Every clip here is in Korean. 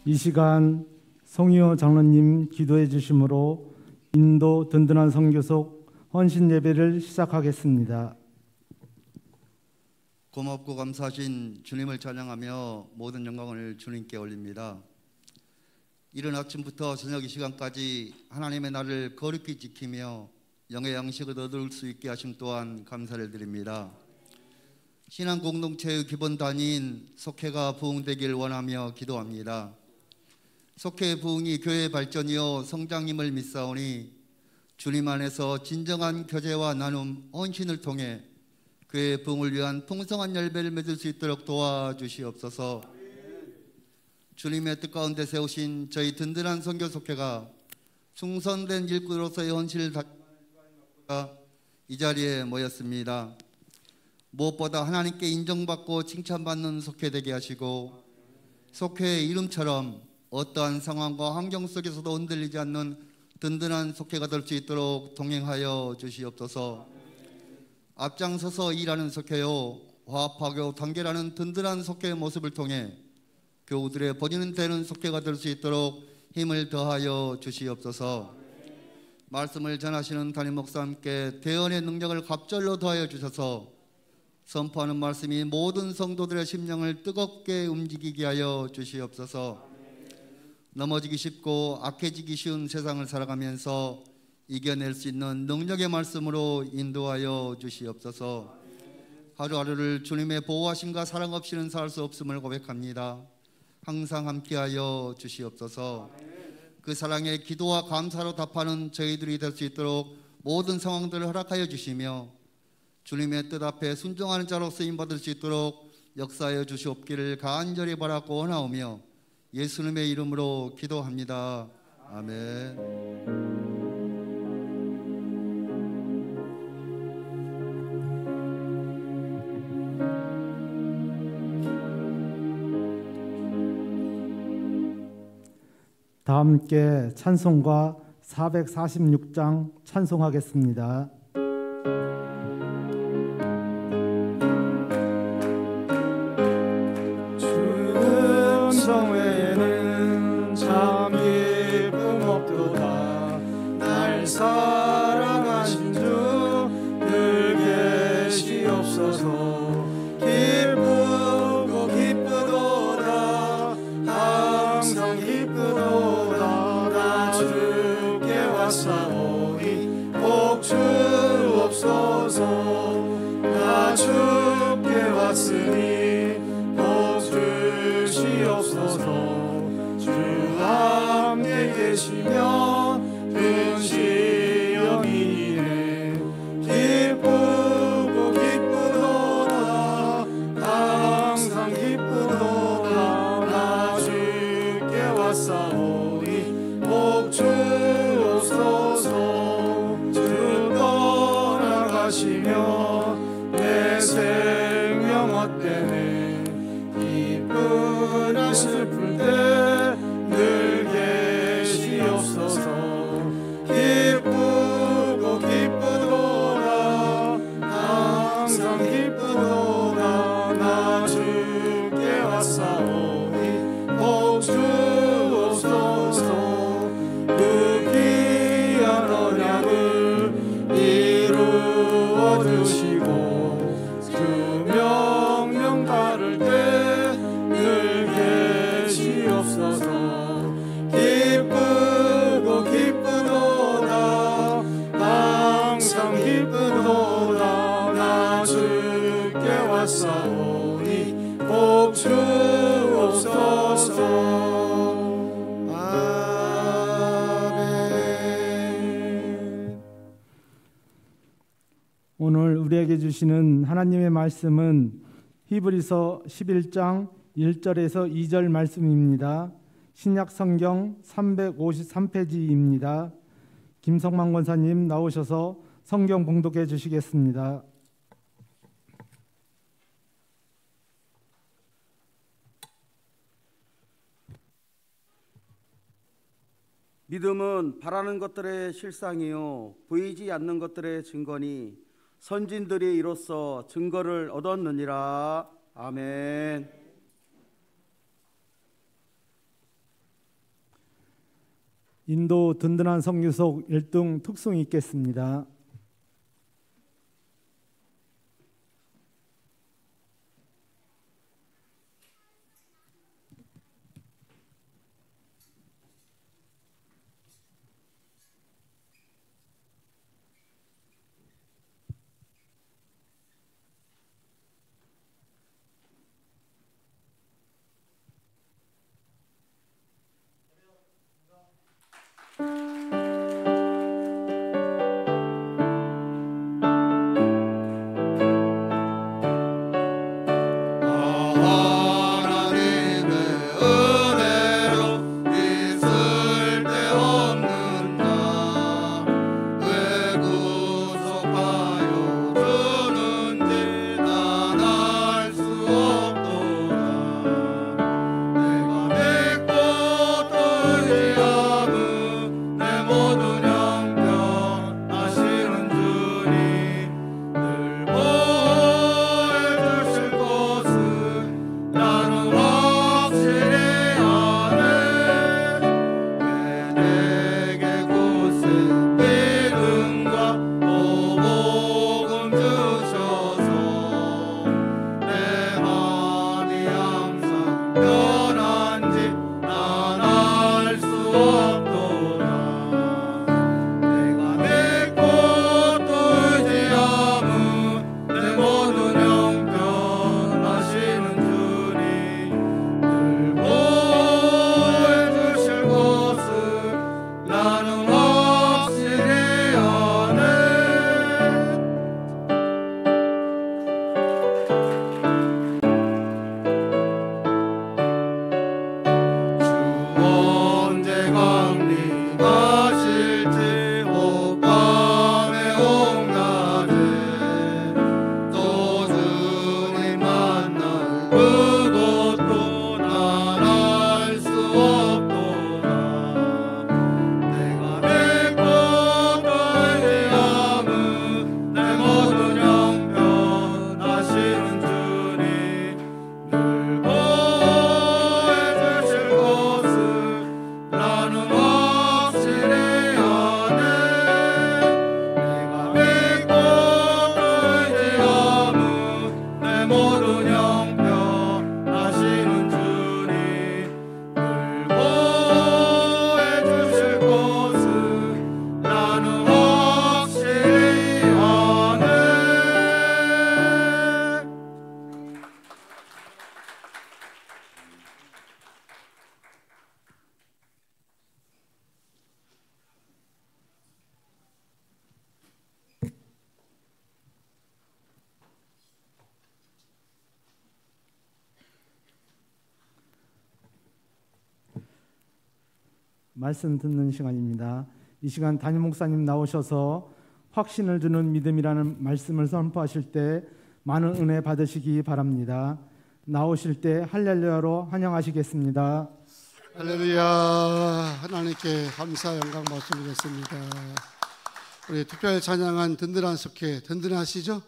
이 시간 송희호 장로님 기도해 주심으로 인도 든든한 선교속 헌신 예배를 시작하겠습니다. 고맙고 감사하신 주님을 찬양하며 모든 영광을 주님께 올립니다. 이른 아침부터 저녁 이 시간까지 하나님의 날을 거룩히 지키며 영의 양식을 얻을 수 있게 하심 또한 감사를 드립니다. 신앙 공동체의 기본 단위인 속회가 부흥되길 원하며 기도합니다. 속회의 부흥이 교회의 발전이요 성장임을 믿사오니 주님 안에서 진정한 교제와 나눔, 헌신을 통해 교회의 부흥을 위한 풍성한 열매를 맺을 수 있도록 도와주시옵소서. 주님의 뜻가운데 세우신 저희 든든한 선교속회가 충성된 일꾼으로서의 헌신을 다하여 이 자리에 모였습니다. 무엇보다 하나님께 인정받고 칭찬받는 속회 되게 하시고 속회의 이름처럼 어떠한 상황과 환경 속에서도 흔들리지 않는 든든한 속회가 될 수 있도록 동행하여 주시옵소서. 앞장서서 일하는 속회요 화합하고 단결하는 든든한 속회의 모습을 통해 교우들의 본인은 되는 속회가 될 수 있도록 힘을 더하여 주시옵소서. 말씀을 전하시는 담임 목사님께 대언의 능력을 갑절로 더하여 주셔서 선포하는 말씀이 모든 성도들의 심령을 뜨겁게 움직이게 하여 주시옵소서. 넘어지기 쉽고 악해지기 쉬운 세상을 살아가면서 이겨낼 수 있는 능력의 말씀으로 인도하여 주시옵소서. 하루하루를 주님의 보호하심과 사랑 없이는 살 수 없음을 고백합니다. 항상 함께하여 주시옵소서. 그 사랑에 기도와 감사로 답하는 저희들이 될 수 있도록 모든 상황들을 허락하여 주시며 주님의 뜻 앞에 순종하는 자로 쓰임받을 수 있도록 역사하여 주시옵기를 간절히 바라고 원하오며 예수님의 이름으로 기도합니다. 아멘. 다 함께 찬송가 446장 찬송하겠습니다. 사랑하신 주 늘 계시옵소서. 기쁘고 기쁘도다 항상 기쁘도다. 나 주께 왔사오니 복 주옵소서. 나 주께 왔으니 복 주시옵소서. 주 함께 계시며 내 생명 헛되네. 기쁘나 슬플 때 늘 계시옵소서. 기쁘고 기쁘도다 항상 기쁘도다. 나 주께 왔사오니 복 주옵소서. 그 귀한 언약을 이루어 주시고 주 명령 따를 때 늘 계시옵소서. 기쁘고 기쁘도다 항상 기쁘도다. 나 주께 왔사오니 복 주옵소서. 오늘 우리에게 주시는 하나님의 말씀은 히브리서 11장 1절에서 2절 말씀입니다. 신약 성경 353페이지입니다. 김성만 권사님 나오셔서 성경 봉독해 주시겠습니다. 믿음은 바라는 것들의 실상이요 보이지 않는 것들의 증거니 선진들이 이로써 증거를 얻었느니라. 아멘. 인도 든든한 선교속 1등 특송이 있겠습니다. 말씀 듣는 시간입니다. 이 시간 담임 목사님 나오셔서 확신을 주는 믿음이라는 말씀을 선포하실 때 많은 은혜 받으시기 바랍니다. 나오실 때 할렐루야로 환영하시겠습니다. 할렐루야. 하나님께 감사 영광 말씀드리겠습니다. 우리 특별 찬양한 든든한 속회 든든하시죠?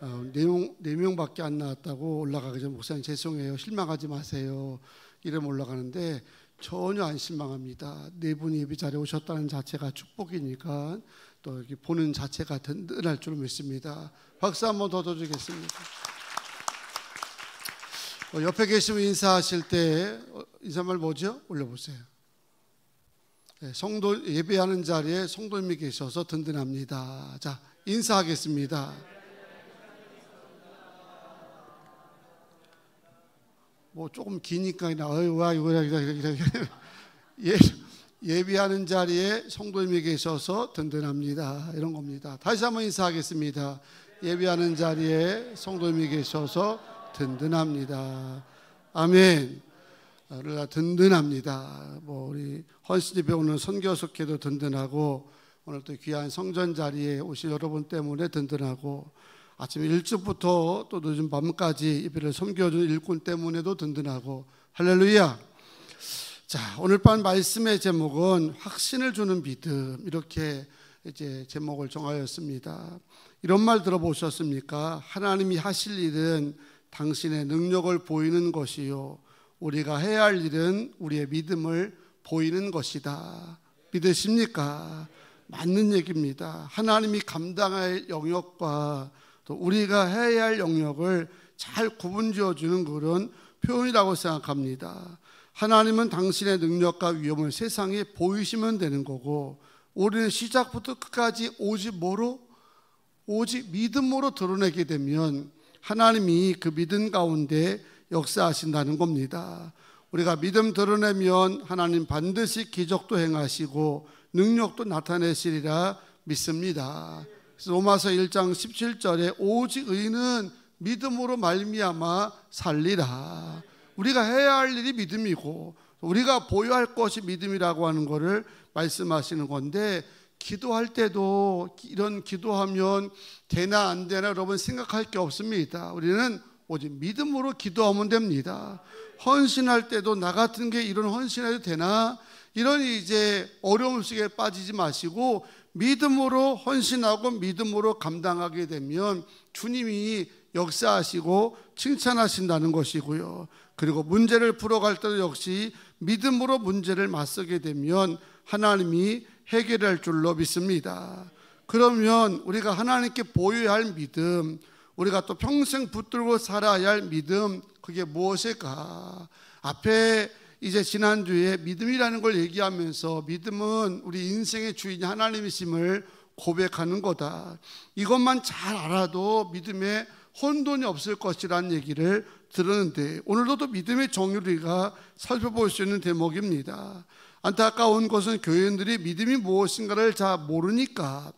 4명밖에 안 나왔다고 올라가기 전에 목사님 죄송해요, 실망하지 마세요 이름 올라가는데 전혀 안 실망합니다. 4분이 예배 자리에 오셨다는 자체가 축복이니까 또 이렇게 보는 자체가 든든할 줄 믿습니다. 박수 한번 더 주겠습니다. 옆에 계시면 인사하실 때 인사말 뭐죠? 올려보세요. 성도 예배하는 자리에 성도님이 계셔서 든든합니다. 자, 인사하겠습니다. 뭐 조금 기니까 예배하는 자리에 성도님이 계셔서 든든합니다. 이런 겁니다. 다시 한번 인사하겠습니다. 예배하는 자리에 성도님이 계셔서 든든합니다. 아멘. 우리가 든든합니다. 뭐 우리 헌신이 배우는 선교숙회도 든든하고 오늘 또 귀한 성전 자리에 오신 여러분 때문에 든든하고 아침 일찍부터 또 늦은 밤까지 예배를 섬겨준 일꾼 때문에도 든든하고 할렐루야. 자, 오늘 밤 말씀의 제목은 확신을 주는 믿음, 이렇게 이제 제목을 정하였습니다. 이런 말 들어보셨습니까? 하나님이 하실 일은 당신의 능력을 보이는 것이요, 우리가 해야 할 일은 우리의 믿음을 보이는 것이다. 믿으십니까? 맞는 얘기입니다. 하나님이 감당할 영역과 또 우리가 해야 할 영역을 잘 구분지어 주는 그런 표현이라고 생각합니다. 하나님은 당신의 능력과 위엄을 세상에 보이시면 되는 거고, 우리는 시작부터 끝까지 오직 뭐로? 오직 믿음으로 드러내게 되면 하나님이 그 믿음 가운데 역사하신다는 겁니다. 우리가 믿음 드러내면 하나님 반드시 기적도 행하시고 능력도 나타내시리라 믿습니다. 그래서 로마서 1장 17절에 오직 의인은 믿음으로 말미암아 살리라. 우리가 해야 할 일이 믿음이고 우리가 보여야 할 것이 믿음이라고 하는 것을 말씀하시는 건데, 기도할 때도 이런 기도하면 되나 안 되나 여러분 생각할 게 없습니다. 우리는 오직 믿음으로 기도하면 됩니다. 헌신할 때도 나 같은 게 이런 헌신해도 되나, 이런 이제 어려움 속에 빠지지 마시고 믿음으로 헌신하고 믿음으로 감당하게 되면 주님이 역사하시고 칭찬하신다는 것이고요. 그리고 문제를 풀어갈 때도 역시 믿음으로 문제를 맞서게 되면 하나님이 해결할 줄로 믿습니다. 그러면 우리가 하나님께 보여야 할 믿음, 우리가 또 평생 붙들고 살아야 할 믿음, 그게 무엇일까? 앞에 이제 지난주에 믿음이라는 걸 얘기하면서 믿음은 우리 인생의 주인이 하나님이심을 고백하는 거다, 이것만 잘 알아도 믿음에 혼돈이 없을 것이라는 얘기를 들었는데, 오늘도 또 믿음의 정의를 우리가 살펴볼 수 있는 대목입니다. 안타까운 것은 교인들이 믿음이 무엇인가를 잘 모르니까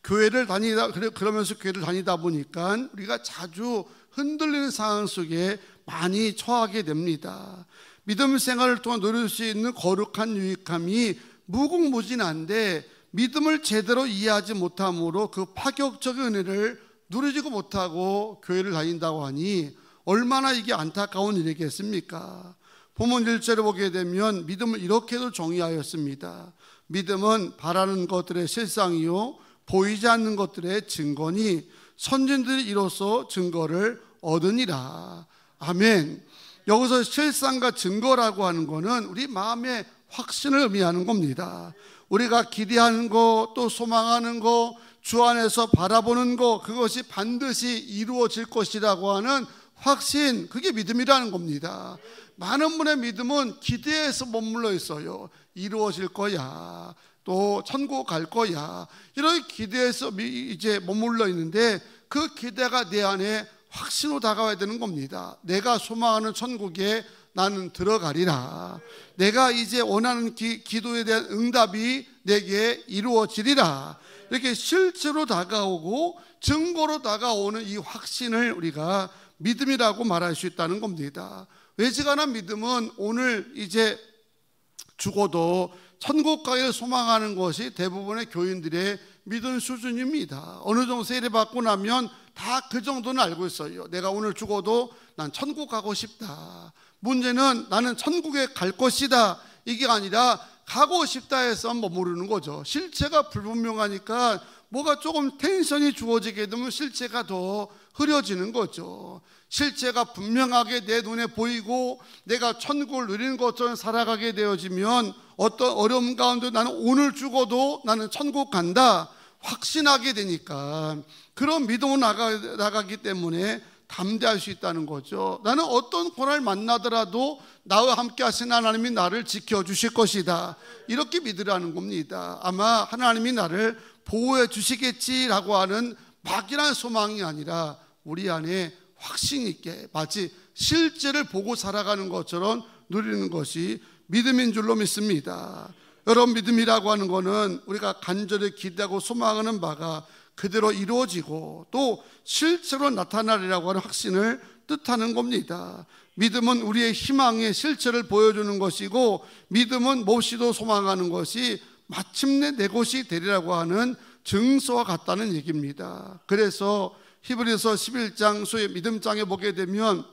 그러면서 교회를 다니다 보니까 우리가 자주 흔들리는 상황 속에 많이 처하게 됩니다. 믿음 생활을 통해 누릴 수 있는 거룩한 유익함이 무궁무진한데 믿음을 제대로 이해하지 못함으로 그 파격적인 은혜를 누리지도 못하고 교회를 다닌다고 하니 얼마나 이게 안타까운 일이겠습니까? 본문 1절을 보게 되면 믿음을 이렇게도 정의하였습니다. 믿음은 바라는 것들의 실상이요 보이지 않는 것들의 증거니 선진들이 이로써 증거를 얻으니라. 아멘. 여기서 실상과 증거라고 하는 것은 우리 마음의 확신을 의미하는 겁니다. 우리가 기대하는 것, 또 소망하는 것, 주 안에서 바라보는 것, 그것이 반드시 이루어질 것이라고 하는 확신, 그게 믿음이라는 겁니다. 많은 분의 믿음은 기대에서 머물러 있어요. 이루어질 거야, 또 천국 갈 거야, 이런 기대에서 이제 머물러 있는데 그 기대가 내 안에 확신으로 다가와야 되는 겁니다. 내가 소망하는 천국에 나는 들어가리라. 내가 이제 원하는 기도에 대한 응답이 내게 이루어지리라. 이렇게 실제로 다가오고 증거로 다가오는 이 확신을 우리가 믿음이라고 말할 수 있다는 겁니다. 외지간한 믿음은 오늘 이제 죽어도 천국 가기를 소망하는 것이 대부분의 교인들의 믿음 수준입니다. 어느 정도 세례받고 나면 다 그 정도는 알고 있어요. 내가 오늘 죽어도 난 천국 가고 싶다. 문제는 나는 천국에 갈 것이다, 이게 아니라 가고 싶다 해서 머무르는 거죠. 실체가 불분명하니까 뭐가 조금 텐션이 주어지게 되면 실체가 더 흐려지는 거죠. 실체가 분명하게 내 눈에 보이고 내가 천국을 누리는 것처럼 살아가게 되어지면 어떤 어려움 가운데 나는 오늘 죽어도 나는 천국 간다 확신하게 되니까 그런 믿음으로 나가기 때문에 담대할 수 있다는 거죠. 나는 어떤 고난을 만나더라도 나와 함께 하신 하나님이 나를 지켜주실 것이다, 이렇게 믿으라는 겁니다. 아마 하나님이 나를 보호해 주시겠지라고 하는 막연한 소망이 아니라 우리 안에 확신 있게 마치 실제를 보고 살아가는 것처럼 누리는 것이 믿음인 줄로 믿습니다. 여러분, 믿음이라고 하는 것은 우리가 간절히 기대하고 소망하는 바가 그대로 이루어지고 또 실제로 나타나리라고 하는 확신을 뜻하는 겁니다. 믿음은 우리의 희망의 실체를 보여주는 것이고, 믿음은 몹시도 소망하는 것이 마침내 내 것이 되리라고 하는 증서와 같다는 얘기입니다. 그래서 히브리서 11장 소위 믿음장에 보게 되면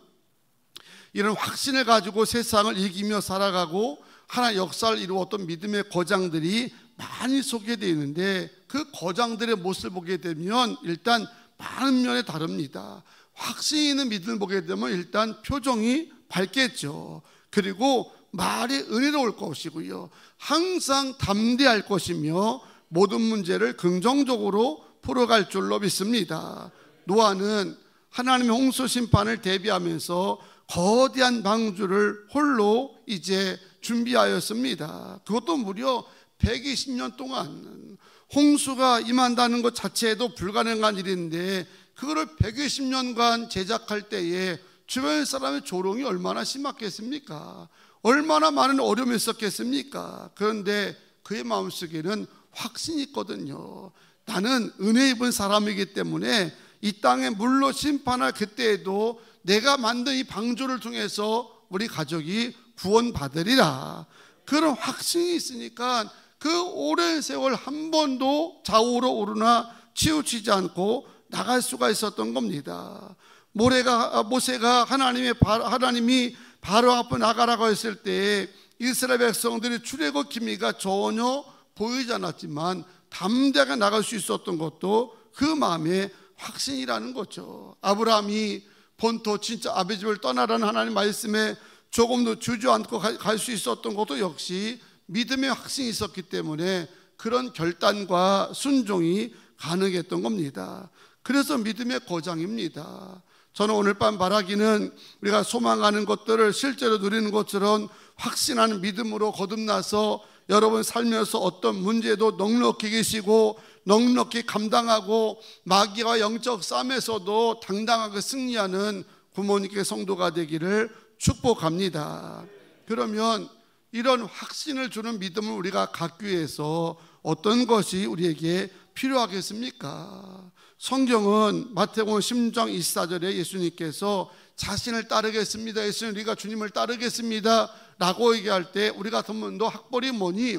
이런 확신을 가지고 세상을 이기며 살아가고 하나의 역사를 이루었던 믿음의 거장들이 많이 소개되어 있는데, 그 거장들의 모습을 보게 되면 일단 많은 면에 다릅니다. 확신 있는 믿음을 보게 되면 일단 표정이 밝겠죠. 그리고 말이 은혜로울 것이고요, 항상 담대할 것이며 모든 문제를 긍정적으로 풀어갈 줄로 믿습니다. 노아는 하나님의 홍수 심판을 대비하면서 거대한 방주를 홀로 이제 준비하였습니다. 그것도 무려 120년 동안. 홍수가 임한다는 것 자체도 불가능한 일인데 그거를 120년간 제작할 때에 주변 사람의 조롱이 얼마나 심했겠습니까? 얼마나 많은 어려움이 있었겠습니까? 그런데 그의 마음속에는 확신이 있거든요. 나는 은혜 입은 사람이기 때문에 이 땅에 물로 심판할 그때에도 내가 만든 이 방주를 통해서 우리 가족이 구원받으리라. 그런 확신이 있으니까 그 오랜 세월 한 번도 좌우로 오르나 치우치지 않고 나갈 수가 있었던 겁니다. 모세가 하나님이 바로 앞에 나가라고 했을 때 이스라엘 백성들이 출애굽 기미가 전혀 보이지 않았지만 담대하게 나갈 수 있었던 것도 그 마음의 확신이라는 거죠. 아브라함이 본토 진짜 아버지 집을 떠나라는 하나님 말씀에 조금도 주저앉고 갈 수 있었던 것도 역시 믿음의 확신이 있었기 때문에 그런 결단과 순종이 가능했던 겁니다. 그래서 믿음의 거장입니다. 저는 오늘 밤 바라기는 우리가 소망하는 것들을 실제로 누리는 것처럼 확신하는 믿음으로 거듭나서 여러분 살면서 어떤 문제도 넉넉히 계시고 넉넉히 감당하고 마귀와 영적 싸움에서도 당당하게 승리하는 부모님께 성도가 되기를 축복합니다. 그러면 이런 확신을 주는 믿음을 우리가 갖기 위해서 어떤 것이 우리에게 필요하겠습니까? 성경은 마태복음 10장 24절에 예수님께서 자신을 따르겠습니다, 예수님 우리가 주님을 따르겠습니다 라고 얘기할 때 우리 같으면 너 학벌이 뭐니?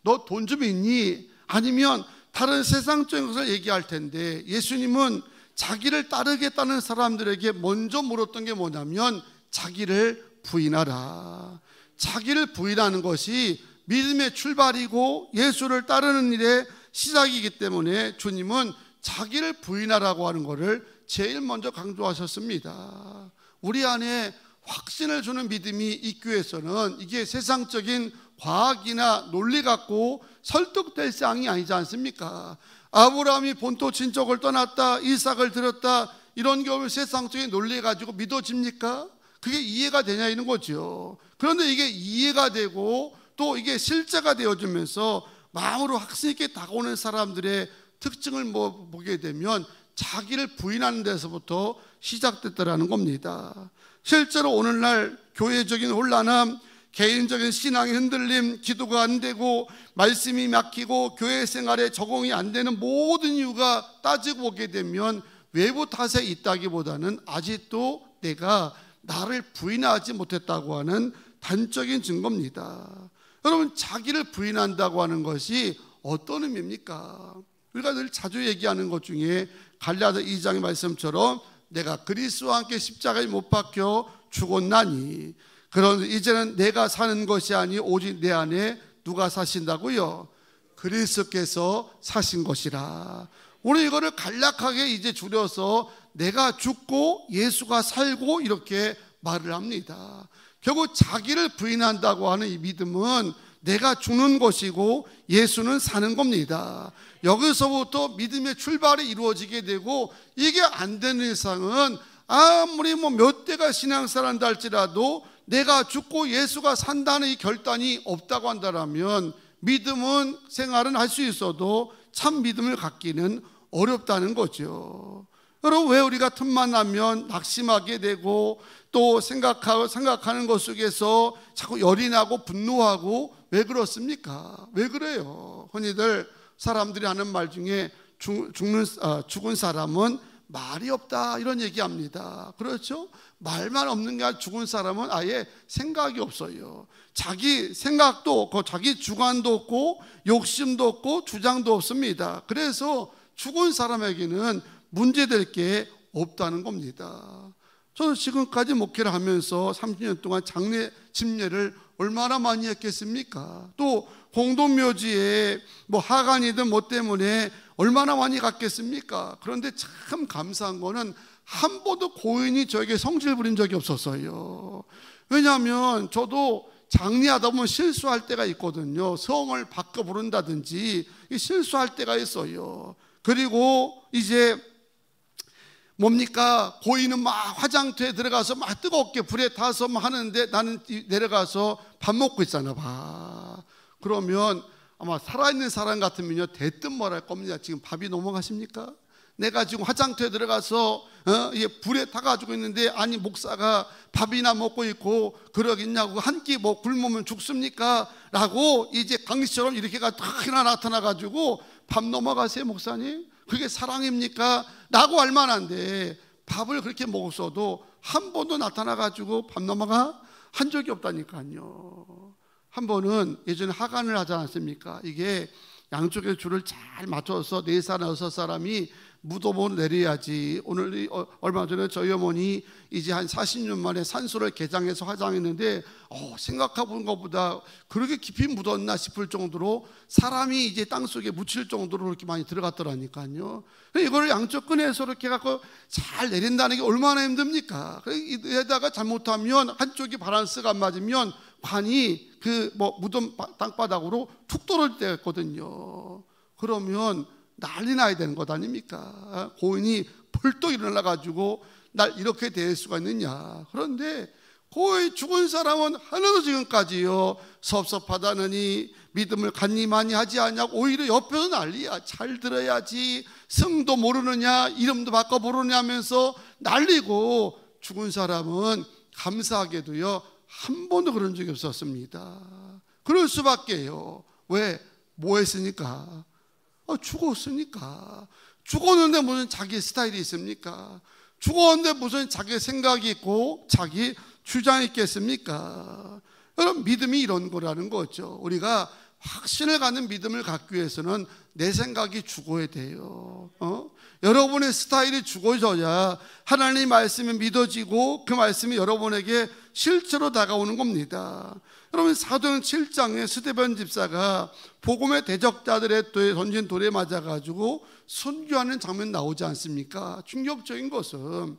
너 돈 좀 있니? 아니면 다른 세상적인 것을 얘기할 텐데 예수님은 자기를 따르겠다는 사람들에게 먼저 물었던 게 뭐냐면 자기를 부인하라. 자기를 부인하는 것이 믿음의 출발이고 예수를 따르는 일의 시작이기 때문에 주님은 자기를 부인하라고 하는 것을 제일 먼저 강조하셨습니다. 우리 안에 확신을 주는 믿음이 있기 위해서는 이게 세상적인 과학이나 논리 갖고 설득될 사항이 아니지 않습니까? 아브라함이 본토 친척을 떠났다, 이삭을 들었다, 이런 경우를 세상적인 논리 가지고 믿어집니까? 그게 이해가 되냐 이런 거죠. 그런데 이게 이해가 되고 또 이게 실제가 되어지면서 마음으로 확신 있게 다가오는 사람들의 특징을 보게 되면 자기를 부인하는 데서부터 시작됐다라는 겁니다. 실제로 오늘날 교회적인 혼란함, 개인적인 신앙의 흔들림, 기도가 안 되고 말씀이 막히고 교회 생활에 적응이 안 되는 모든 이유가 따지고 보게 되면 외부 탓에 있다기보다는 아직도 내가 나를 부인하지 못했다고 하는 단적인 증거입니다. 여러분, 자기를 부인한다고 하는 것이 어떤 의미입니까? 우리가 늘 자주 얘기하는 것 중에 갈라디아 2장의 말씀처럼 내가 그리스도와 함께 십자가에 못 박혀 죽었나니 그런 이제는 내가 사는 것이 아니 오직 내 안에 누가 사신다고요? 그리스도께서 사신 것이라. 우리 이거를 간략하게 이제 줄여서 내가 죽고 예수가 살고 이렇게 말을 합니다. 결국 자기를 부인한다고 하는 이 믿음은 내가 죽는 것이고 예수는 사는 겁니다. 여기서부터 믿음의 출발이 이루어지게 되고 이게 안 되는 이상은 아무리 몇 대가 신앙생활한다 할지라도 내가 죽고 예수가 산다는 이 결단이 없다고 한다면 믿음은 생활은 할 수 있어도 참 믿음을 갖기는 어렵다는 거죠. 여러분, 왜 우리가 틈만 나면 낙심하게 되고 또 생각하는 것 속에서 자꾸 열이 나고 분노하고 왜 그렇습니까? 왜 그래요? 흔히들 사람들이 하는 말 중에 죽은 사람은 말이 없다 이런 얘기합니다. 그렇죠? 말만 없는 게 아니라 죽은 사람은 아예 생각이 없어요. 자기 생각도 없고 자기 주관도 없고 욕심도 없고 주장도 없습니다. 그래서 죽은 사람에게는 문제될 게 없다는 겁니다. 저는 지금까지 목회를 하면서 30년 동안 장례 집례를 얼마나 많이 했겠습니까? 또 공동묘지에 하간이든 때문에 얼마나 많이 갔겠습니까? 그런데 참 감사한 거는 한 번도 고인이 저에게 성질 부린 적이 없었어요. 왜냐하면 저도 장례하다 보면 실수할 때가 있거든요. 성을 바꿔 부른다든지 실수할 때가 있어요. 그리고 이제 뭡니까? 고인은 막 화장터에 들어가서 막 뜨겁게 불에 타서 막 하는데 나는 내려가서 밥 먹고 있잖아 봐. 그러면 아마 살아있는 사람 같으면요 대뜸 뭐랄 겁니다. 지금 밥이 넘어가십니까? 내가 지금 화장터에 들어가서 불에 타가지고 있는데 아니 목사가 밥이나 먹고 있고 그러겠냐고 한 끼 뭐 굶으면 죽습니까? 라고 이제 강씨처럼 이렇게가 탁이나 나타나가지고 밥 넘어가세요 목사님? 그게 사랑입니까? 라고 할 만한데 밥을 그렇게 먹었어도 한 번도 나타나가지고 밥 넘어가 한 적이 없다니까요. 한 번은 예전에 하간을 하지 않았습니까? 이게 양쪽에 줄을 잘 맞춰서 4사람 6사람이 무덤으로 내려야지. 오늘 얼마 전에 저희 어머니 이제 한 40년 만에 산소를 개장해서 화장했는데 생각해본 것보다 그렇게 깊이 묻었나 싶을 정도로 사람이 이제 땅속에 묻힐 정도로 그렇게 많이 들어갔더라니까요. 이걸 양쪽 끈에서 이렇게 갖고 잘 내린다는 게 얼마나 힘듭니까? 이에다가 잘못하면 한쪽이 바란스가 안 맞으면 관이 그 무덤 땅바닥으로 툭 떨어질 때가 있거든요. 그러면 난리 나야 되는 것 아닙니까? 고인이 벌떡 일어나가지고 날 이렇게 대할 수가 있느냐. 그런데 거의 죽은 사람은 하나도 지금까지요 섭섭하다느니 믿음을 간니 많이 하지 않냐고 오히려 옆에서 난리야. 잘 들어야지, 성도 모르느냐, 이름도 바꿔 모르느냐 하면서 난리고, 죽은 사람은 감사하게도요 한 번도 그런 적이 없었습니다. 그럴 수밖에요. 왜? 뭐 했으니까? 죽었으니까. 죽었는데 무슨 자기 스타일이 있습니까? 죽었는데 무슨 자기 생각이 있고 자기 주장이 있겠습니까? 여러분, 믿음이 이런 거라는 거죠. 우리가 확신을 갖는 믿음을 갖기 위해서는 내 생각이 죽어야 돼요. 여러분의 스타일이 죽어져야 하나님 말씀이 믿어지고 그 말씀이 여러분에게 실제로 다가오는 겁니다. 여러분, 사도행 7장에 스데반 집사가 복음의 대적자들의 던진 돌에 맞아가지고 순교하는 장면 나오지 않습니까? 충격적인 것은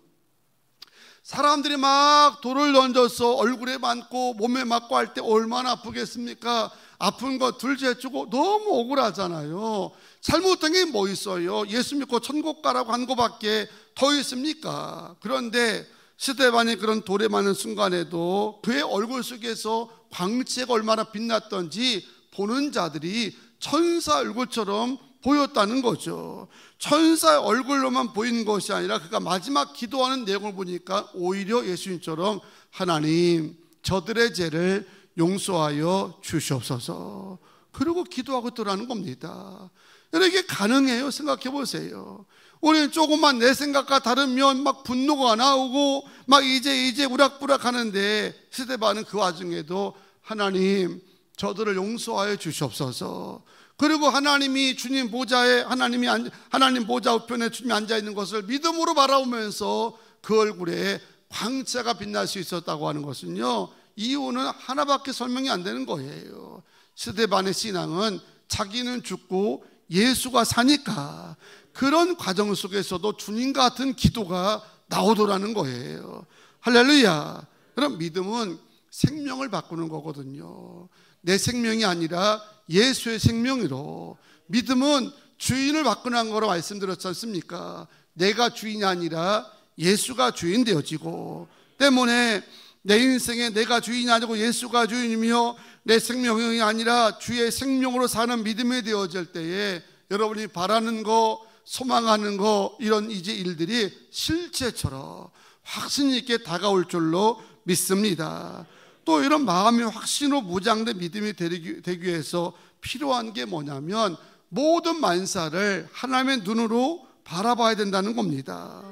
사람들이 막 돌을 던져서 얼굴에 맞고 몸에 맞고 할 때 얼마나 아프겠습니까? 아픈 거 둘째치고 너무 억울하잖아요. 잘못한 게 뭐 있어요? 예수 믿고 천국 가라고 한 거밖에 더 있습니까? 그런데 스데반이 그런 돌에 맞는 순간에도 그의 얼굴 속에서 광채가 얼마나 빛났던지 보는 자들이 천사 얼굴처럼 보였다는 거죠. 천사 얼굴로만 보이는 것이 아니라 그가 마지막 기도하는 내용을 보니까 오히려 예수님처럼 하나님 저들의 죄를 용서하여 주시옵소서, 그리고 기도하고 있더라는 겁니다. 여러분, 이게 가능해요? 생각해 보세요. 우리는 조금만 내 생각과 다르면 막 분노가 나오고 막 이제 우락부락 하는데, 스데반은 그 와중에도 하나님 저들을 용서하여 주시옵소서, 그리고 하나님이 주님 보좌에 하나님 보좌 우편에 주님이 앉아 있는 것을 믿음으로 바라보면서 그 얼굴에 광채가 빛날 수 있었다고 하는 것은요, 이유는 하나밖에 설명이 안 되는 거예요. 스데반의 신앙은 자기는 죽고 예수가 사니까 그런 과정 속에서도 주님 같은 기도가 나오더라는 거예요. 할렐루야. 그럼 믿음은 생명을 바꾸는 거거든요. 내 생명이 아니라 예수의 생명으로. 믿음은 주인을 바꾸는 거로 말씀드렸지 않습니까? 내가 주인이 아니라 예수가 주인 되어지고, 때문에 내 인생에 내가 주인이 아니고 예수가 주인이며 내 생명이 아니라 주의 생명으로 사는 믿음이 되어질 때에 여러분이 바라는 거, 소망하는 거, 이런 이제 일들이 실제처럼 확신 있게 다가올 줄로 믿습니다. 또 이런 마음이 확신으로 무장된 믿음이 되기 위해서 필요한 게 뭐냐면 모든 만사를 하나님의 눈으로 바라봐야 된다는 겁니다.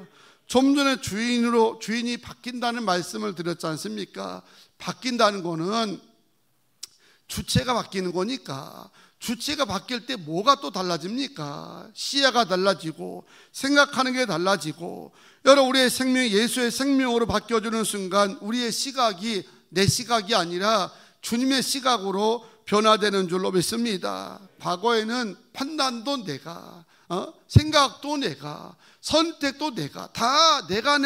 좀 전에 주인이 바뀐다는 말씀을 드렸지 않습니까? 바뀐다는 거는 주체가 바뀌는 거니까, 주체가 바뀔 때 뭐가 또 달라집니까? 시야가 달라지고 생각하는 게 달라지고, 여러분, 우리의 생명이 예수의 생명으로 바뀌어주는 순간 우리의 시각이 내 시각이 아니라 주님의 시각으로 변화되는 줄로 믿습니다. 과거에는 판단도 내가, 생각도 내가, 선택도 내가, 다 내가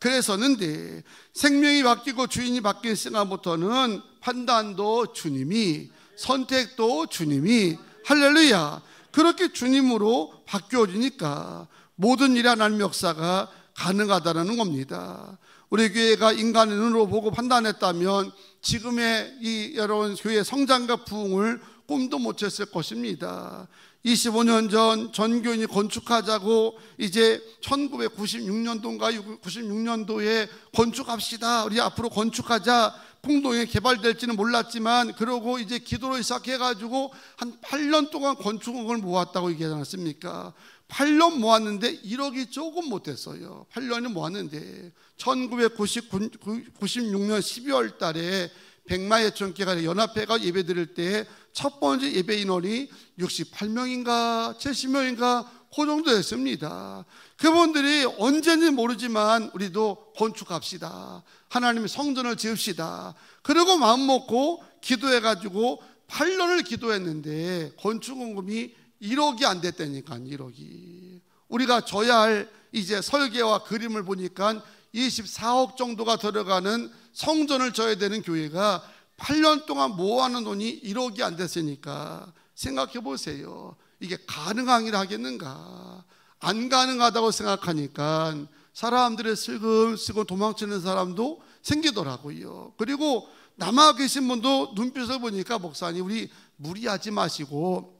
그랬었는데 생명이 바뀌고 주인이 바뀐 순간부터는 판단도 주님이, 선택도 주님이, 할렐루야, 그렇게 주님으로 바뀌어지니까 모든 일이 하나님의 역사가 가능하다는 겁니다. 우리 교회가 인간의 눈으로 보고 판단했다면 지금의 이 여러분 교회 성장과 부흥을 꿈도 못 꿨을 것입니다. 25년 전 전교인이 건축하자고 이제 1996년도인가 96년도에 건축합시다, 우리 앞으로 건축하자, 풍동이 개발될지는 몰랐지만 그러고 이제 기도를 시작해가지고 한 8년 동안 건축을 모았다고 얘기하지 않았습니까? 8년 모았는데 1억이 조금 못됐어요. 8년이 모았는데 1996년 12월 달에 백마예천교회가 연합회가 예배 드릴 때 첫 번째 예배 인원이 68명인가 70명인가 그 정도 됐습니다. 그분들이 언제인지 모르지만 우리도 건축합시다, 하나님의 성전을 지읍시다, 그리고 마음 먹고 기도해가지고 8년을 기도했는데 건축원금이 1억이 안 됐다니까. 1억이 우리가 져야 할 이제 설계와 그림을 보니까 24억 정도가 들어가는 성전을 져야 되는 교회가 8년 동안 모아놓은 돈이 1억이 안 됐으니까 생각해 보세요. 이게 가능한 일 하겠는가? 안 가능하다고 생각하니까 사람들의 슬금슬금 도망치는 사람도 생기더라고요. 그리고 남아 계신 분도 눈빛을 보니까 목사님 우리 무리하지 마시고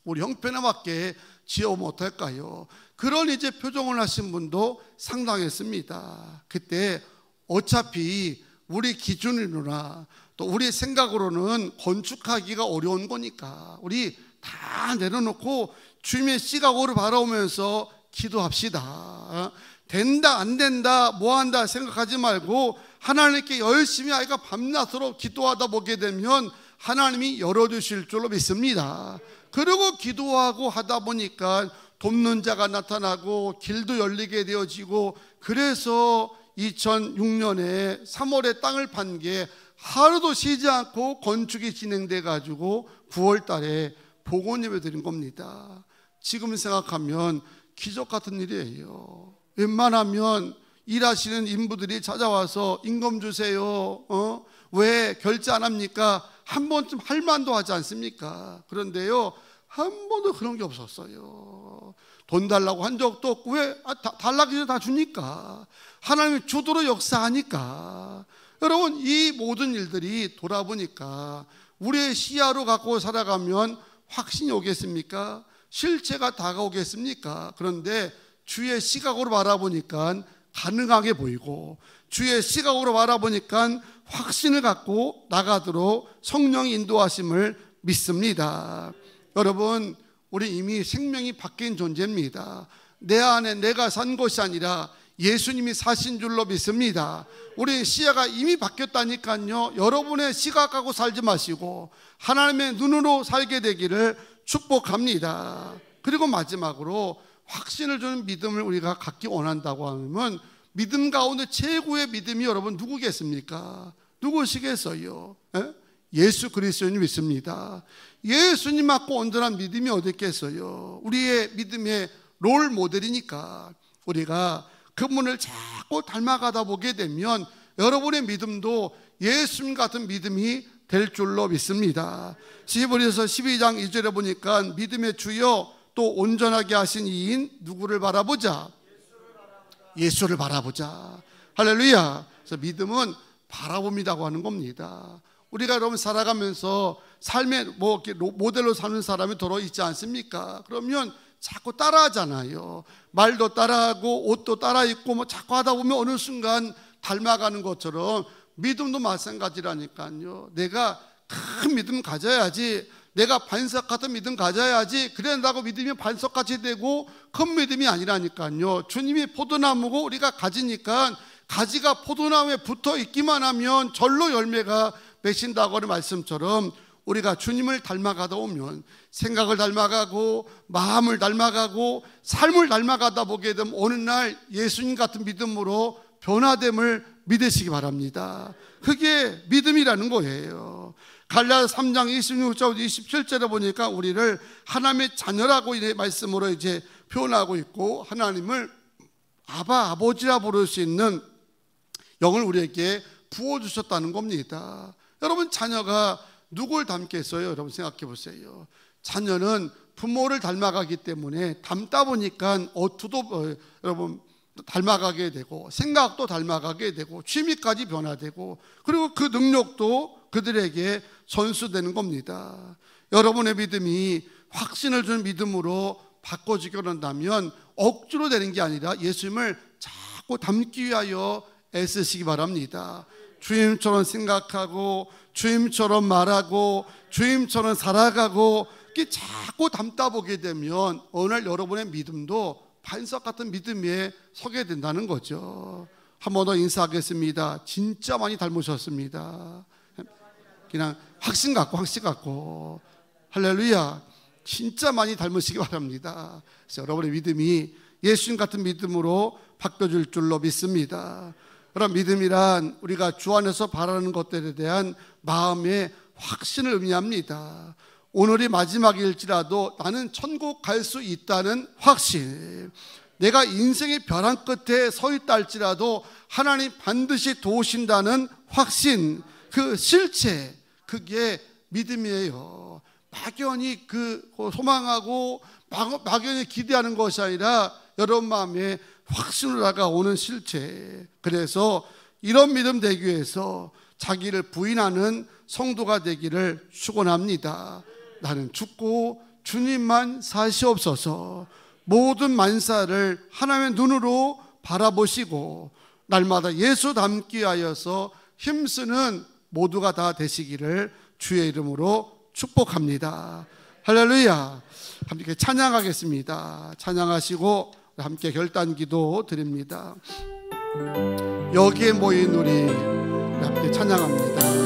우리 형편에 맞게 지어오면 어떨까요? 그런 이제 표정을 하신 분도 상당했습니다. 그때 어차피 우리 기준으로나 또 우리 생각으로는 건축하기가 어려운 거니까 우리 다 내려놓고 주님의 시각으로 바라오면서 기도합시다. 된다 안 된다 뭐한다 생각하지 말고 하나님께 열심히 아이가 밤낮으로 기도하다 보게 되면 하나님이 열어주실 줄로 믿습니다. 그리고 기도하고 하다 보니까 돕는 자가 나타나고 길도 열리게 되어지고, 그래서 2006년에 3월에 땅을 판 게 하루도 쉬지 않고 건축이 진행돼 가지고 9월 달에 복원 예배 드린 겁니다. 지금 생각하면 기적 같은 일이에요. 웬만하면 일하시는 인부들이 찾아와서 임금 주세요, 왜 결제 안 합니까? 한 번쯤 할 만도 하지 않습니까? 그런데요, 한 번도 그런 게 없었어요. 돈 달라고 한 적도 없고, 왜? 달라고 해서 다 주니까. 하나님이 주도로 역사하니까. 여러분, 이 모든 일들이 돌아보니까 우리의 시야로 갖고 살아가면 확신이 오겠습니까? 실체가 다가오겠습니까? 그런데 주의 시각으로 바라보니까 가능하게 보이고, 주의 시각으로 바라보니까 확신을 갖고 나가도록 성령의 인도하심을 믿습니다. 여러분, 우리 이미 생명이 바뀐 존재입니다. 내 안에 내가 산 것이 아니라 예수님이 사신 줄로 믿습니다. 우리 시야가 이미 바뀌었다니까요. 여러분의 시각하고 살지 마시고 하나님의 눈으로 살게 되기를 축복합니다. 그리고 마지막으로 확신을 주는 믿음을 우리가 갖기 원한다고 하면, 믿음 가운데 최고의 믿음이 여러분 누구겠습니까? 누구시겠어요? 예수 그리스도님 믿습니다. 예수님 맞고 온전한 믿음이 어디 있겠어요? 우리의 믿음의 롤 모델이니까 우리가 그분을 자꾸 닮아가다 보게 되면 여러분의 믿음도 예수님 같은 믿음이 될 줄로 믿습니다. 히브리서 12장 2절에 보니까 믿음의 주여 또 온전하게 하신 이인 누구를 바라보자? 예수를 바라보자. 할렐루야. 그래서 믿음은 바라봅니다고 하는 겁니다. 우리가 여러분 살아가면서 삶의 모델로 사는 사람이 더러 있지 않습니까? 그러면 자꾸 따라하잖아요. 말도 따라하고 옷도 따라 입고 자꾸 하다 보면 어느 순간 닮아가는 것처럼 믿음도 마찬가지라니까요. 내가 큰 믿음 가져야지, 내가 반석 같은 믿음 가져야지, 그런다고 믿음이 반석같이 되고 큰 믿음이 아니라니까요. 주님이 포도나무고 우리가 가지니까 가지가 포도나무에 붙어 있기만 하면 절로 열매가 맺힌다고 하는 말씀처럼 우리가 주님을 닮아가다 오면 생각을 닮아가고 마음을 닮아가고 삶을 닮아가다 보게 되면 어느 날 예수님 같은 믿음으로 변화됨을 믿으시기 바랍니다. 그게 믿음이라는 거예요. 갈라디아서 3장 26절부터 27절에 보니까 우리를 하나님의 자녀라고 이 말씀으로 이제 표현하고 있고, 하나님을 아바, 아버지라 부를 수 있는 영을 우리에게 부어주셨다는 겁니다. 여러분, 자녀가 누굴 닮겠어요? 여러분 생각해 보세요. 자녀는 부모를 닮아가기 때문에 닮다 보니까 어투도 여러분 닮아가게 되고, 생각도 닮아가게 되고, 취미까지 변화되고, 그리고 그 능력도 그들에게 전수되는 겁니다. 여러분의 믿음이 확신을 주는 믿음으로 바꿔지게 한다면 억지로 되는 게 아니라 예수님을 자꾸 닮기 위하여 애쓰시기 바랍니다. 주님처럼 생각하고, 주님처럼 말하고, 주님처럼 살아가고, 이렇게 자꾸 닮다 보게 되면 어느 날 여러분의 믿음도 반석 같은 믿음에 서게 된다는 거죠. 한 번 더 인사하겠습니다. 진짜 많이 닮으셨습니다. 그냥 확신 갖고 할렐루야. 진짜 많이 닮으시기 바랍니다. 그래서 여러분의 믿음이 예수님 같은 믿음으로 바뀌어질 줄로 믿습니다. 그런 믿음이란 우리가 주 안에서 바라는 것들에 대한 마음의 확신을 의미합니다. 오늘이 마지막일지라도 나는 천국 갈 수 있다는 확신, 내가 인생의 벼랑 끝에 서 있다 할지라도 하나님 반드시 도우신다는 확신, 그 실체, 그게 믿음이에요. 막연히 그 소망하고 막연히 기대하는 것이 아니라 여러분 마음에 확신으로 다가오는 실체. 그래서 이런 믿음 되기 위해서 자기를 부인하는 성도가 되기를 축원합니다. 나는 죽고 주님만 사시옵소서. 모든 만사를 하나님의 눈으로 바라보시고 날마다 예수 닮기 위하여서 힘쓰는 모두가 다 되시기를 주의 이름으로 축복합니다. 할렐루야. 함께 찬양하겠습니다. 찬양하시고 함께 결단기도 드립니다. 여기에 모인 우리 함께 찬양합니다.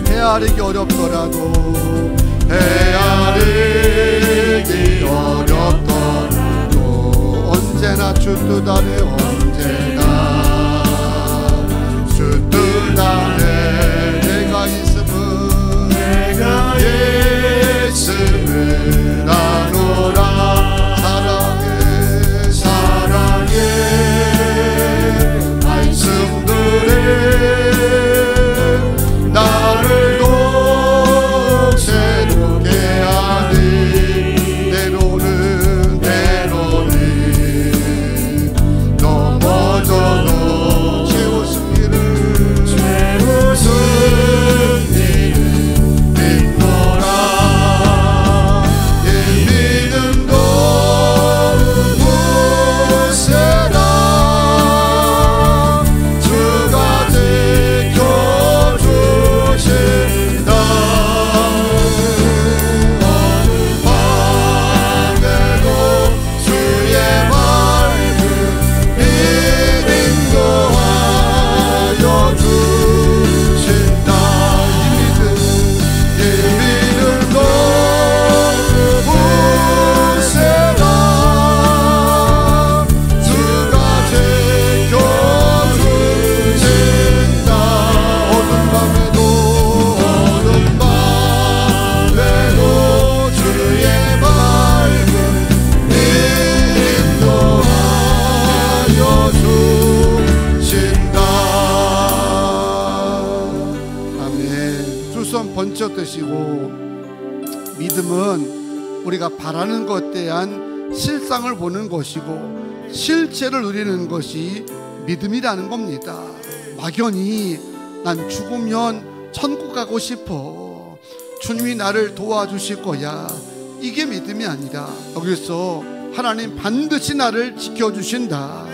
헤아리기 어렵더라도 헤아리기 어렵더라도 언제나 주 뜻 아래 언제나 주 뜻 아래 내가 있음을 아노라. 사랑해 사랑해 말씀들에 나를 새롭게 하니 때로는 넘어져 주신다. 아멘. 두 손 번쩍 드시고, 믿음은 우리가 바라는 것에 대한 실상을 보는 것이고 실체를 누리는 것이 믿음이라는 겁니다. 막연히 난 죽으면 천국 가고 싶어, 주님이 나를 도와주실 거야, 이게 믿음이 아니라 여기서 하나님 반드시 나를 지켜주신다,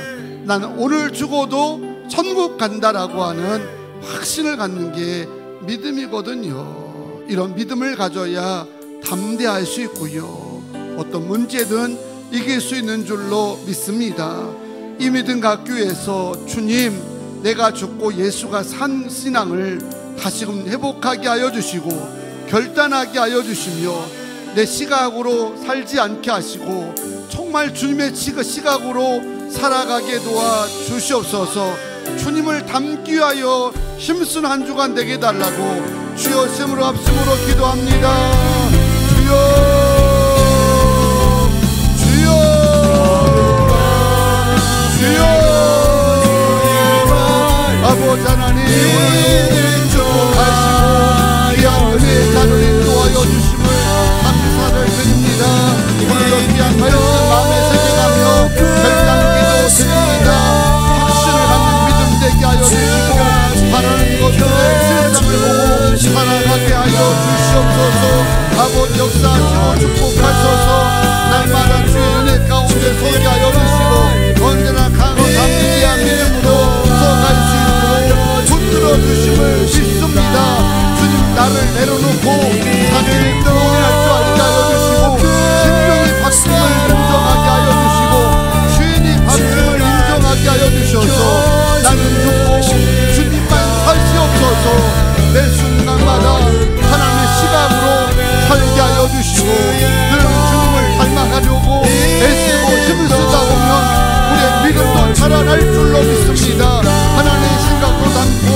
난 오늘 죽어도 천국 간다라고 하는 확신을 갖는 게 믿음이거든요. 이런 믿음을 가져야 담대할 수 있고요, 어떤 문제든 이길 수 있는 줄로 믿습니다. 이 믿음 갖기 위해서 주님, 내가 죽고 예수가 산 신앙을 다시금 회복하게 하여 주시고 결단하게 하여 주시며 내 시각으로 살지 않게 하시고 정말 주님의 시각으로 살아가게 도와 주시옵소서. 주님을 닮기 위하여 힘쓴 한 주간 되게 달라고 주여 심으로 합심으로 기도합니다. 주여, 주여, 주여. 아버지 하나님, 축복하시고 귀한 은혜 자녀를 인도하여 주심을 감사를 드립니다. 오늘도 귀한 말씀 마음에 새겨가며 결단기도 드립니다. 확신을 갖는 믿음 되게 하여 주시고 바라는 것들의 실상을 보고 살아가게 하여 주시옵소서. 아버지 역사하시고 축복하셔서 날마다 주의 은혜 가운데 서게 하여 주시고 언제나 강한 담대한 믿음으로 서갈 수 있도록 붙들어 주심을 믿습니다. 주님, 나를 내려놓고 자기를 공인할 줄 알게 하여 주시고 신령이 박심을 인정하게 하여 주시고 주인이 박심을 인정하게 하여 주셔서 나는 죽고 주님만 살시옵소서. 매 순간마다 하나님의 시각으로 살게 하여 주시고 늘 주님을 닮아가려고 애쓰고 힘을 쓰다 보면 우리의 믿음도 자라날 줄로 믿습니다. 하나님의 생각도 담고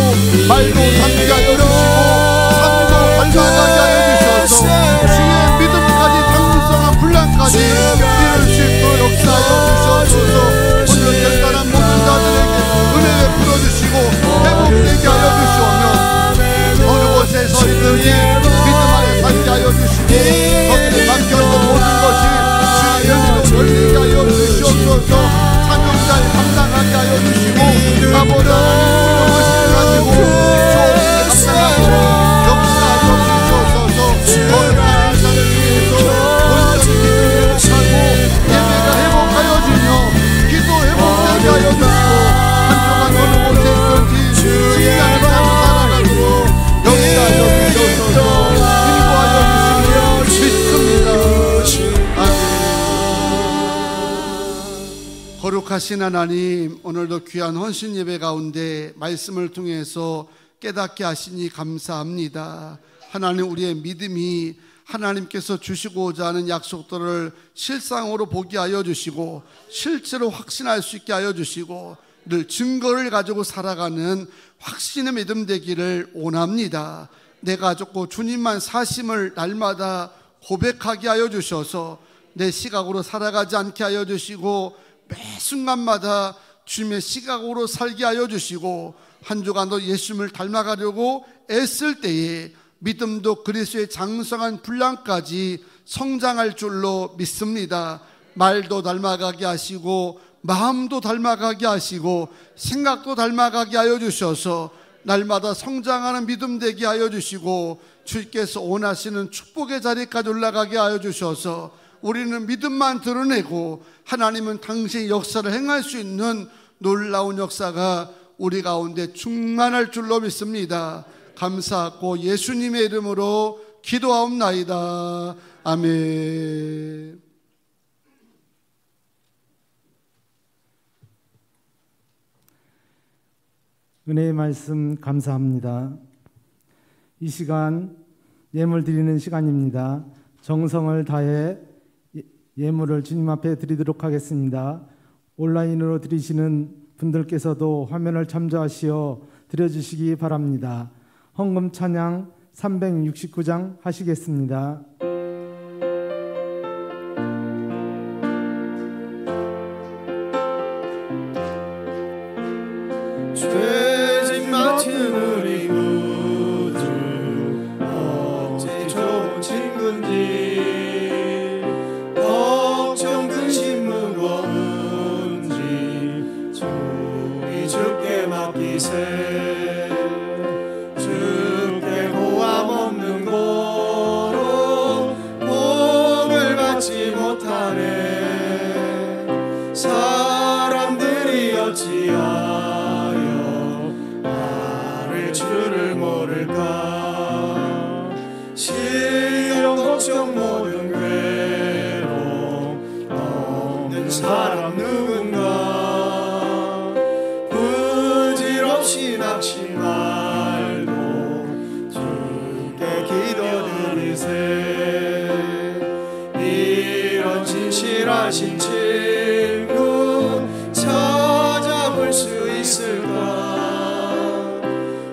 말도 담게 하여 주시고 삶도 닮아가게 하여 주셔서 주의 믿음까지 당분성한 분량까지 이루실 수 역사하여 주셔서 오늘 결단한 모든 자들에게 은혜 베풀어 주시고 회복되게 하여 주시오며 어느 곳에 서있든지 믿음 안에 살게 하여 주시고 거기에 맡겨진 모든 것이 주의 연으로 걸리게 하여 주시옵소서. 사명자를 감당하게 하여 주시고 아버지 하나님 운명을 가지고 주옵게 감당하도록 역사하여 주시옵소서. 거룩한 인사를 위해서 온전히 믿음을 회복하고 예배가 회복하여 주며 기도 회복되게 하여 주시고 한 주간 어느 곳에 있든지 신앙의 삶을 살아가도록 역사하여 주시옵소서. 인도하여 주시기를 믿습니다. 아멘. 거룩하신 하나님, 오늘도 귀한 헌신 예배 가운데 말씀을 통해서 깨닫게 하시니 감사합니다. 하나님, 우리의 믿음이 하나님께서 주시고자 하는 약속들을 실상으로 보게 하여 주시고 실제로 확신할 수 있게 하여 주시고 늘 증거를 가지고 살아가는 확신의 믿음 되기를 원합니다. 내가 죽고 주님만 사심을 날마다 고백하게 하여 주셔서 내 시각으로 살아가지 않게 하여 주시고 매 순간마다 주님의 시각으로 살게 하여 주시고 한 주간도 예수님을 닮아가려고 애쓸 때에 믿음도 그리스도의 장성한 분량까지 성장할 줄로 믿습니다. 말도 닮아가게 하시고 마음도 닮아가게 하시고 생각도 닮아가게 하여 주셔서 날마다 성장하는 믿음 되게 하여 주시고 주께서 원하시는 축복의 자리까지 올라가게 하여 주셔서 우리는 믿음만 드러내고 하나님은 당신의 역사를 행할 수 있는 놀라운 역사가 우리 가운데 충만할 줄로 믿습니다. 감사하고 예수님의 이름으로 기도하옵나이다. 아멘. 은혜의 말씀 감사합니다. 이 시간 예물 드리는 시간입니다. 정성을 다해 예물을 주님 앞에 드리도록 하겠습니다. 온라인으로 드리시는 분들께서도 화면을 참조하시어 드려주시기 바랍니다. 헌금 찬양 369장 하시겠습니다. 죄짐 맡은 우리 구주 어찌 좋은 친구인지 걱정 근심 무거운지 주의 주께 맡기세 주께 고함 없는 고로 복을 받지 못하네 사람들이 어찌하여 나를 주를 모를까 시험 걱정 모든 괴로움 없는 사람 누군가 부질없이 낙심 말고 주께 기도드리세 이런 진실하신 친구 찾아볼 수 있을까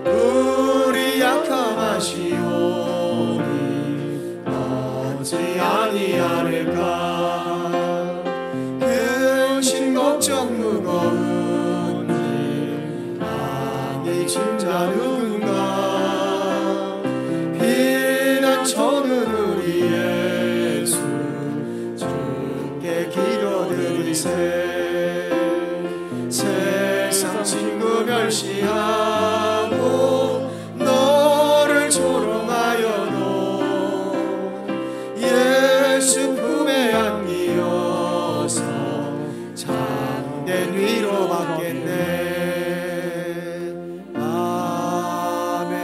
우리 약함하시오니 어찌 아니하릴까 근심 걱정 무거운지 아니 진짜 누군가 비난 저는 우리 예수 주께 기도드리세 세상 친구 멸시하고 너를 조롱하여도 예수 품에 안기어서 참된 위로 받겠네 아멘.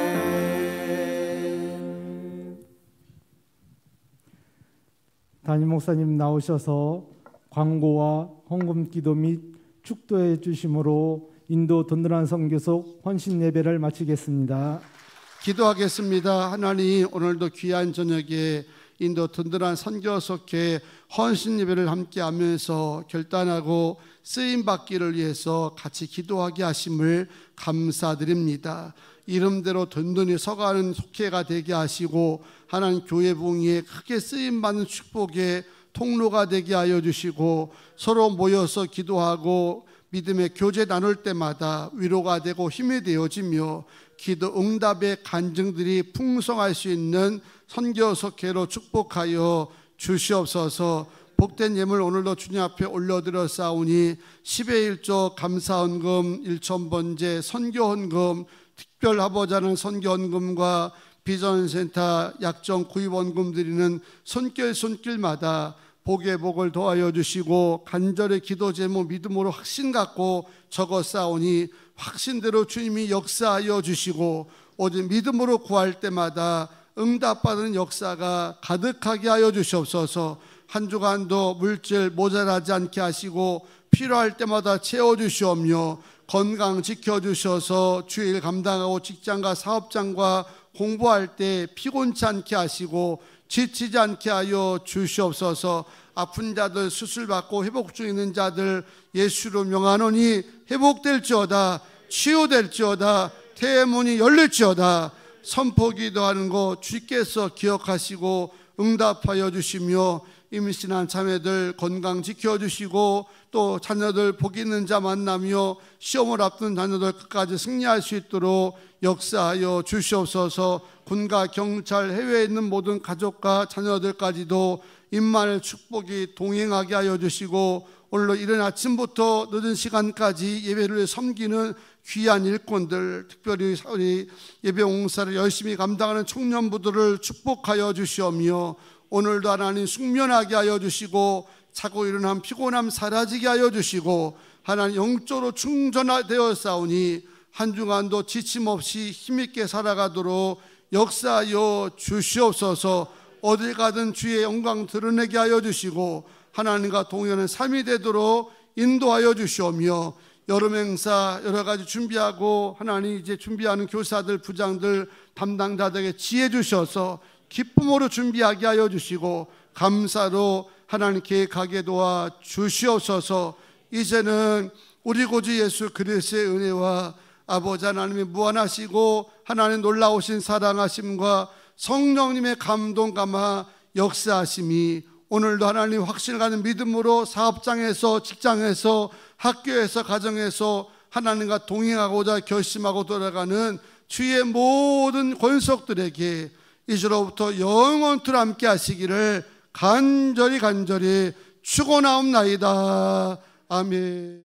담임 목사님 나오셔서 광고와 헌금 기도 및 축도해 주심으로 인도 든든한 선교소 헌신 예배를 마치겠습니다. 기도하겠습니다. 하나님, 오늘도 귀한 저녁에 인도 든든한 선교소께 헌신 예배를 함께 하면서 결단하고 쓰임 받기를 위해서 같이 기도하게 하심을 감사드립니다. 이름대로 든든히 서가는 속회가 되게 하시고 하나님 교회 부흥에 크게 쓰임 받는 축복의 통로가 되게 하여 주시고 서로 모여서 기도하고 믿음의 교제 나눌 때마다 위로가 되고 힘이 되어지며 기도 응답의 간증들이 풍성할 수 있는 선교속회로 축복하여 주시옵소서. 복된 예물 오늘도 주님 앞에 올려드려 싸우니 10의 1조 감사헌금 1,000번제 선교헌금 특별하고자 하는 선교헌금과 비전센터 약정 구입원금 드리는 손길마다 복의 복을 더하여 주시고 간절히 기도 제목 믿음으로 확신 갖고 적어 싸우니 확신대로 주님이 역사하여 주시고 오직 믿음으로 구할 때마다 응답받는 역사가 가득하게 하여 주시옵소서. 한 주간도 물질 모자라지 않게 하시고 필요할 때마다 채워주시오며 건강 지켜주셔서 주일 감당하고 직장과 사업장과 공부할 때 피곤치 않게 하시고 지치지 않게 하여 주시옵소서. 아픈 자들 수술받고 회복 중에 있는 자들 예수로 명하노니 회복될지어다 치유될지어다 태문이 열릴지어다. 선포기도하는 것 주께서 기억하시고 응답하여 주시며 임신한 자매들 건강 지켜주시고 또 자녀들 복 있는 자 만나며 시험을 앞둔 자녀들 끝까지 승리할 수 있도록 역사하여 주시옵소서. 군과 경찰 해외에 있는 모든 가족과 자녀들까지도 임마누엘 축복이 동행하게 하여 주시고 오늘로 이른 아침부터 늦은 시간까지 예배를 섬기는 귀한 일꾼들, 특별히 우리 예배 봉사를 열심히 감당하는 청년부들을 축복하여 주시오며 오늘도 하나님 숙면하게 하여 주시고 자고 일어난 피곤함 사라지게 하여 주시고 하나님 영적으로 충전되어 싸우니 한 주간도 지침 없이 힘있게 살아가도록 역사하여 주시옵소서. 어딜 가든 주의 영광 드러내게 하여 주시고 하나님과 동행하는 삶이 되도록 인도하여 주시오며 여름 행사 여러 가지 준비하고 하나님 이제 준비하는 교사들 부장들 담당자들에게 지혜 주셔서 기쁨으로 준비하게 하여 주시고 감사로 하나님께 가게 도와 주시옵소서. 이제는 우리 구주 예수 그리스도의 은혜와 아버지 하나님의 무한하시고 하나님 놀라우신 사랑하심과 성령님의 감동 감화 역사하심이 오늘도 하나님 확신을 가진 믿음으로 사업장에서 직장에서 학교에서 가정에서 하나님과 동행하고자 결심하고 돌아가는 주의 모든 권속들에게 이제로부터 영원토록 함께 하시기를 간절히 축원하옵나이다. 아멘.